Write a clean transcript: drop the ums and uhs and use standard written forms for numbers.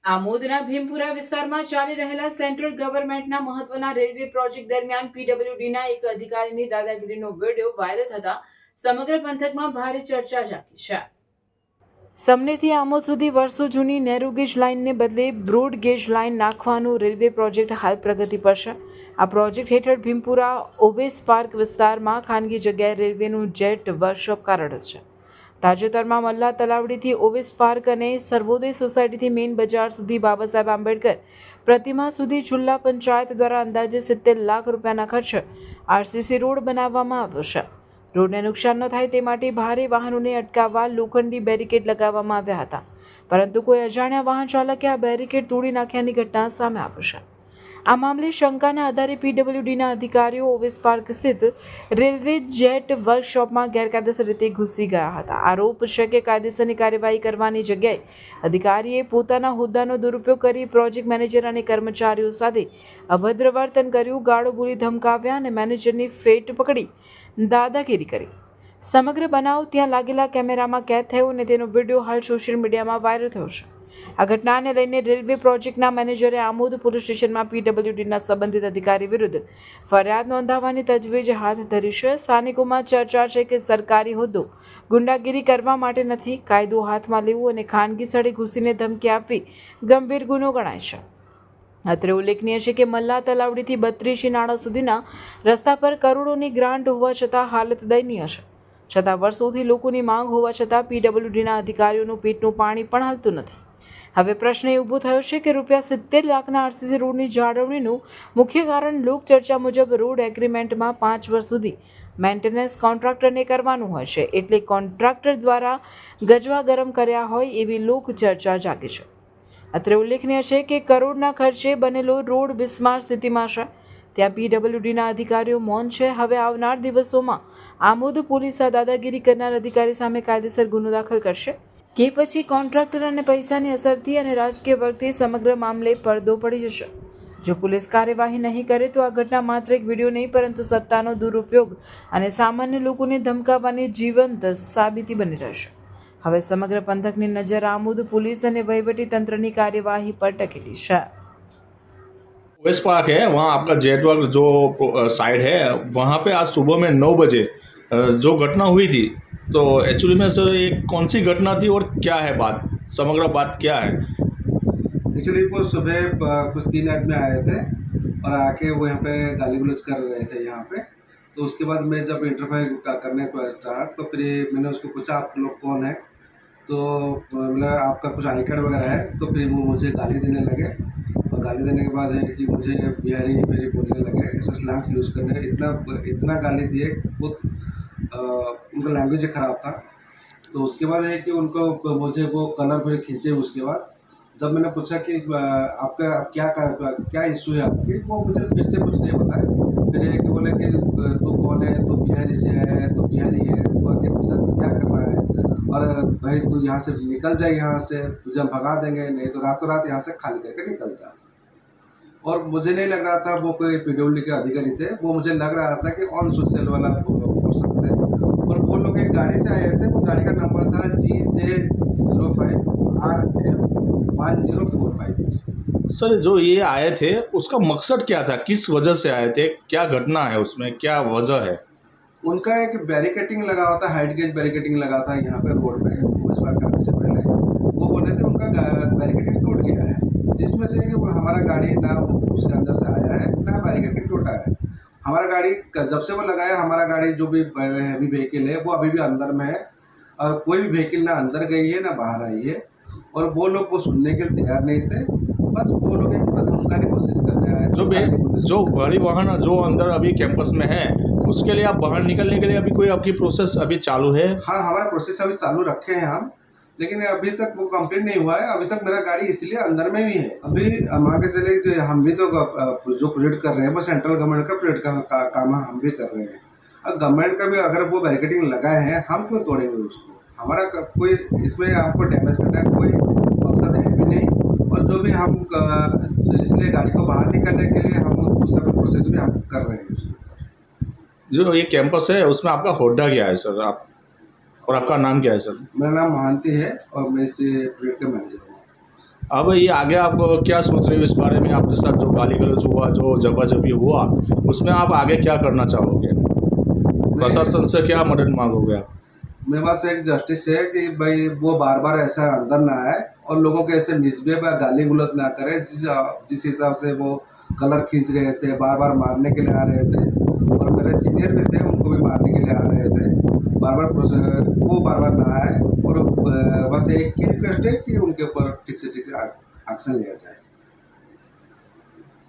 આમોદના ભીમપુરા વિસ્તારમાં ચાલી રહેલા સેન્ટ્રલ ગવર્મેન્ટના મહત્વના રેલવે પ્રોજેક્ટ દરમિયાન પીડબ્લ્યુડીના એક અધિકારીની દાદાગીરીનો વિડીયો વાયરલ થતા સમગ્ર પંથકમાં ભારે ચર્ચા જાગી છે. સમનેથી આમોદ સુધી વર્ષો જૂની નેરો ગેજ લાઇનને બદલે બ્રોડ ગેજ લાઇન નાખવાનો રેલવે પ્રોજેક્ટ હાલ પ્રગતિ પર છે. આ પ્રોજેક્ટ હેઠળ ભીમપુરા ઓવેસ પાર્ક વિસ્તારમાં ખાનગી જગ્યાએ રેલવેનું જેટ વર્કશોપ કાર્યરત છે. તાજેતરમાં મલ્લા તલાવડીથી ઓવેસ પાર્ક અને સર્વોદય સોસાયટીથી મેઇન બજાર સુધી બાબા સાહેબ આંબેડકર પ્રતિમા સુધી જિલ્લા પંચાયત દ્વારા અંદાજે 70 લાખ રૂપિયાના ખર્ચે આરસીસી રોડ બનાવવામાં આવ્યો છે. રોડને નુકસાન ન થાય તે માટે ભારે વાહનોને અટકાવવા લોખંડી બેરિકેડ લગાવવામાં આવ્યા હતા, પરંતુ કોઈ અજાણ્યા વાહન ચાલકે આ બેરિકેડ તોડી નાખ્યાની ઘટના સામે આવી છે. આ મામલે શંકાના આધારે પીડબ્લ્યુડીના અધિકારીઓ ઓવેસ પાર્ક સ્થિત રેલવે જેટ વર્કશોપમાં ગેરકાયદેસર રીતે ઘૂસી ગયા હતા. આરોપ છે કે કાયદેસરની કાર્યવાહી કરવાની જગ્યાએ અધિકારીએ પોતાના હોદ્દાનો દુરુપયોગ કરી પ્રોજેક્ટ મેનેજર અને કર્મચારીઓ સાથે અભદ્ર વર્તન કર્યું, ગાળો બોલી ધમકાવ્યા અને મેનેજરની ફેટ પકડી દાદાગીરી કરી. સમગ્ર બનાવ ત્યાં લાગેલા કેમેરામાં કેદ થયો અને તેનો વિડીયો હાલ સોશિયલ મીડિયામાં વાયરલ થયો છે. આ ઘટનાને લઈને રેલવે પ્રોજેક્ટના મેનેજરે આમોદ પોલીસ સ્ટેશનમાં પીડબ્લ્યુડીના સંબંધિત અધિકારી વિરુદ્ધ ફરિયાદ નોંધાવવાની તજવીજ હાથ ધરી છે. સ્થાનિકોમાં ચર્ચા છે કે સરકારી હોદ્દો ગુંડાગીરી કરવા માટે નથી, કાયદો હાથમાં લેવું અને ખાનગી સ્થળે ઘૂસીને ધમકી આપવી ગંભીર ગુનો ગણાય છે. અત્રે ઉલ્લેખનીય છે કે મલ્લા તલાવડીથી 32 નાળા સુધીના રસ્તા પર કરોડોની ગ્રાન્ટ હોવા છતાં હાલત દયનીય છે. છતાં વર્ષોથી લોકોની માંગ હોવા છતાં પીડબ્લ્યુડીના અધિકારીઓનું પેટનું પાણી પણ હાલતું નથી. હવે પ્રશ્ન એ ઊભો થયો છે કે રૂપિયા 70 લાખના આરસીસી રોડની જાળવણીનું મુખ્ય કારણ લોકચર્ચા મુજબ રોડ એગ્રીમેન્ટમાં 5 વર્ષ સુધી મેન્ટેનન્સ કોન્ટ્રાક્ટરને કરવાનું હોય છે, એટલે કોન્ટ્રાક્ટર દ્વારા ગજવા ગરમ કર્યા હોય એવી લોકચર્ચા જાગી છે. અત્રે ઉલ્લેખનીય છે કે કરોડના ખર્ચે બનેલો રોડ બિસ્માર સ્થિતિમાં છે. ત્યાં પીડબ્લ્યુડીના અધિકારીઓ મૌન છે. હવે આવનાર દિવસોમાં આમોદ પોલીસ આ દાદાગીરી કરનાર અધિકારી સામે કાયદેસર ગુનો દાખલ કરશે કે પછી કોન્ટ્રાક્ટર અને પૈસાની અસરથી અને રાજકીય વર્ગથી સમગ્ર મામલે પડદો પડી જશે. જો પોલીસ કાર્યવાહી નહીં કરે તો આ ઘટના માત્ર એક વિડીયો નહીં, પરંતુ સત્તાનો દુરુપયોગ અને સામાન્ય લોકોને ધમકાવવાની જીવંત સાબિતી બની રહેશે. હવે સમગ્ર પંથકની નજર આમોદ પોલીસ અને વહીવટી તંત્રની કાર્યવાહી પર ટકેલી છે. ओवेस पार्क है, वहाँ आपका जेट वर्क जो साइड है, वहाँ पे आज सुबह में 9 बजे जो घटना हुई थी, तो एक्चुअली में सर ये कौन सी घटना थी और क्या है बात, समग्र बात क्या है? एक्चुअली वो सुबह कुछ 3 आदमी आए थे और आके वो यहाँ पे गाली गलौज कर रहे थे यहाँ पे. तो उसके बाद मैं जब इंटरव्यू करने को चाहा तो फिर मैंने उसको पूछा आप लोग कौन है, तो मतलब आपका कुछ आई कार्ड वगैरह है. तो फिर वो मुझे गाली देने लगे और गाली देने के बाद है कि मुझे बिहारी फिर बोलने लगे, ऐसा स्लैंग्स यूज़ करने, इतना गाली दिए. बहुत उनका लैंग्वेज ख़राब था. तो उसके बाद है कि उनको मुझे वो कलर फिर खींचे. उसके बाद जब मैंने पूछा कि आपका क्या इशू है आपकी, वो मुझे फिर से कुछ नहीं बताया. फिर है कि बोले कि तू कौन है, तू बिहारी से है, तू बिहारी है, तू आके गुजरात में क्या कर रहा है, और भाई तू यहाँ से निकल जाए, यहाँ से तुझे हम भगा देंगे, नहीं तो रातों रात यहाँ से खाली करके निकल जा. और मुझे नहीं लग रहा था वो कोई पीडब्ल्यूडी के अधिकारी थे, वो मुझे लग रहा था कि ऑन सोशल वाला हो सकते हैं. और वो लोग एक गाड़ी से आए थे, वो गाड़ी का नंबर था GJ05RM1045. सर जो ये आए थे उसका मकसद क्या था, किस वजह से आए थे, क्या घटना है उसमें, क्या वजह है? उनका एक बैरिकेटिंग लगा हुआ था, हाइट गेज बैरिकेटिंग लगा था यहाँ पे रोड पे पुलिस पार्क करने से पहले. वो बोले थे उनका बैरिकेटिंग टूट गया है, जिसमें से कि वो हमारा गाड़ी ना उसके अंदर से आया है ना बैरिकेटिंग टूटा है. हमारा गाड़ी जब से वो लगाया, हमारा गाड़ी जो भी हैवी व्हीकल है वो अभी भी अंदर में है, और कोई भी व्हीकल ना अंदर गई है ना बाहर आई है. और वो लोग वो सुनने के लिए तैयार नहीं थे. बस वो लोग एक धमकाने की कोशिश कर रहे हैं. जो बड़ी वाहन जो अंदर अभी कैंपस में है, उसके लिए आप बाहर निकलने के लिए अभी कोई आपकी प्रोसेस अभी चालू है? हाँ, हमारा प्रोसेस अभी चालू रखे हैं हम, लेकिन अभी तक वो कंप्लीट नहीं हुआ है. अभी तक मेरा गाड़ी इसलिए अंदर में भी है. अभी मान के चले जो हम भी तो जो प्रोजेक्ट कर रहे हैं वो सेंट्रल गवर्नमेंट का प्रोजेक्ट का काम हम भी कर रहे हैं. अब गवर्नमेंट का भी अगर वो बैरिकेडिंग लगाए हैं, हम क्यों तोड़ेंगे उसको? हमारा कोई इसमें आपको डैमेज करना है कोई मकसद है भी नहीं. और जो भी हम इसलिए गाड़ी को बाहर निकालने के लिए हम दूसरा प्रोसेस भी हम कर रहे हैं उसको. जो ये कैंपस है उसमें आपका होद्दा क्या है सर, आप और आपका नाम क्या है सर? मेरा नाम महांती है और मैं इस प्रोजेक्ट का मैनेजर हूँ. अब ये आगे आप क्या सोच रहे हो इस बारे में? आपके साथ जो गाली गलौज हुआ, जो जबरजस्ती हुआ, उसमें आप आगे क्या करना चाहोगे? प्रशासन से क्या मदद मांगोगे आप? मेरे पास एक जस्टिस है कि भाई वो बार बार ऐसा अंदर ना आए और लोगों के ऐसे मिसबिहेव या गाली गलौज ना करे। जिस हिसाब से वो कलर खींच रहे थे, बार बार मारने के लिए आ रहे थे, और मेरे सीनियर भी थे, उनको भी मारने के लिए आ रहे थे। वो बार बार ना आए, और बस एक ही रिक्वेस्ट है कि उनके ऊपर ठीक से एक्शन लिया जाए।